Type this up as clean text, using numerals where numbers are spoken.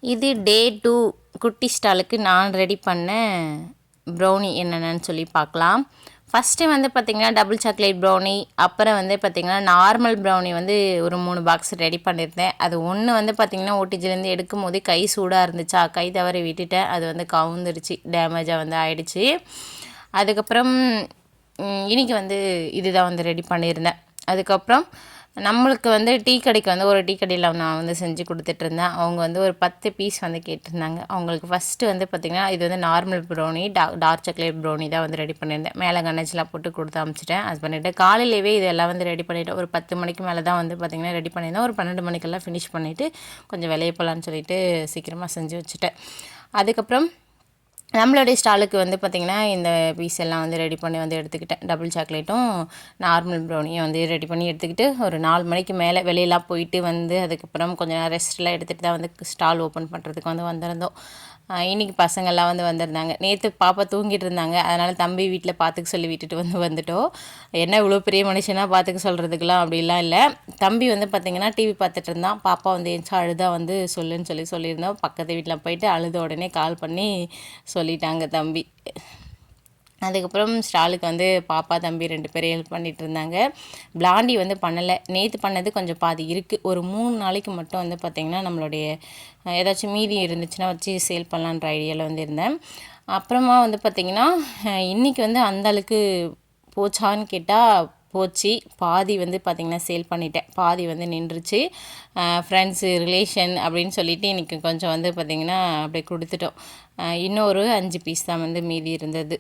இது டே 2 குட்டி ஸ்டாலுக்கு நான் ரெடி பண்ண ப்ரௌனி என்னென்னு சொல்லி பார்க்கலாம். ஃபஸ்ட்டு வந்து பார்த்திங்கன்னா டபுள் சாக்லேட் ப்ரௌனி, அப்புறம் வந்து பார்த்திங்கன்னா நார்மல் ப்ரௌனி வந்து ஒரு 3 பாக்ஸ் ரெடி பண்ணியிருந்தேன். அது ஒன்று வந்து பார்த்திங்கன்னா ஓடிஜிலேருந்து எடுக்கும் போது கை சூடாக இருந்துச்சா, கை தவறி விட்டுட்டேன். அது வந்து கவுந்துருச்சு, டேமேஜாக வந்து ஆயிடுச்சு. அதுக்கப்புறம் இன்றைக்கி வந்து இதுதான் வந்து ரெடி பண்ணியிருந்தேன். அதுக்கப்புறம் நம்மளுக்கு வந்து டீ கடைக்கு வந்து ஒரு டீ கடையில் நான் வந்து செஞ்சு கொடுத்துட்ருந்தேன். அவங்க வந்து ஒரு 10 பீஸ் வந்து கேட்டிருந்தாங்க. அவங்களுக்கு ஃபஸ்ட்டு வந்து பார்த்திங்கன்னா இது வந்து normal brownie, dark chocolate brownie தான் வந்து ரெடி பண்ணியிருந்தேன். மேலே கணேஷ்லாம் போட்டு கொடுத்து அனுப்பிச்சிட்டேன். அது பண்ணிவிட்டு காலையிலேயே இதெல்லாம் வந்து ரெடி பண்ணிவிட்டேன். ஒரு 10 மணிக்கு மேலே தான் வந்து பார்த்திங்கன்னா ரெடி பண்ணியிருந்தேன். ஒரு 12 மணிக்கெல்லாம் ஃபினிஷ் பண்ணிவிட்டு கொஞ்சம் வெளியே போகலான்னு சொல்லிட்டு சீக்கிரமாக செஞ்சு வச்சுட்டேன். அதுக்கப்புறம் நம்மளுடைய ஸ்டாலுக்கு வந்து பார்த்திங்கன்னா இந்த பீஸ் எல்லாம் வந்து ரெடி பண்ணி வந்து எடுத்துக்கிட்டேன். டபுள் சாக்லேட்டும் நார்மல் ப்ரௌனியும் வந்து ரெடி பண்ணி எடுத்துக்கிட்டு ஒரு 4 மணிக்கு மேலே வெளியெல்லாம் போயிட்டு வந்து அதுக்கப்புறம் கொஞ்சம் நேரம் ரெஸ்ட்லாம் எடுத்துகிட்டு தான் வந்து ஸ்டால் ஓப்பன் பண்ணுறதுக்கு வந்து வந்திருந்தோம். இன்றைக்கி பசங்கள்லாம் வந்து வந்திருந்தாங்க. நேற்று பாப்பா தூங்கிட்டு இருந்தாங்க. அதனால் தம்பி வீட்டில் பார்த்துக்க சொல்லி விட்டுட்டு வந்துட்டோம். என்ன இவ்வளோ பெரிய மனுஷனாக பார்த்துக்க சொல்கிறதுக்கெலாம் அப்படிலாம் இல்லை. தம்பி வந்து பார்த்திங்கன்னா டிவி பார்த்துட்டு இருந்தான். பாப்பா வந்து எந்திச்சா அழுதா வந்து சொல்லுன்னு சொல்லியிருந்தோம். பக்கத்து வீட்டில் போயிட்டு அழுத உடனே கால் பண்ணி சொல்லிட்டாங்க தம்பி. அதுக்கப்புறம் ஸ்டாலுக்கு வந்து பாப்பா தம்பி 2 பேரும் ஹெல்ப் பண்ணிகிட்டு இருந்தாங்க. பிளாண்டி வந்து பண்ணலை. நேற்று பண்ணது கொஞ்சம் பாதி இருக்குது. ஒரு 3 நாளைக்கு மட்டும் வந்து பார்த்திங்கன்னா நம்மளுடைய ஏதாச்சும் மீதி இருந்துச்சுன்னா வச்சு சேல் பண்ணலான்ற ஐடியாவில் வந்து இருந்தேன். அப்புறமா வந்து பார்த்திங்கன்னா இன்றைக்கி வந்து அந்தளவுக்கு போச்சான்னு கேட்டால் போச்சு. பாதி வந்து பார்த்திங்கன்னா சேல் பண்ணிட்டேன், பாதி வந்து நின்றுச்சு. ஃப்ரெண்ட்ஸு ரிலேஷன் அப்படின்னு சொல்லிவிட்டு இன்றைக்கி கொஞ்சம் வந்து பார்த்திங்கன்னா அப்படியே கொடுத்துட்டோம். இன்னொரு 5 பீஸ் தான் வந்து மீதி இருந்தது.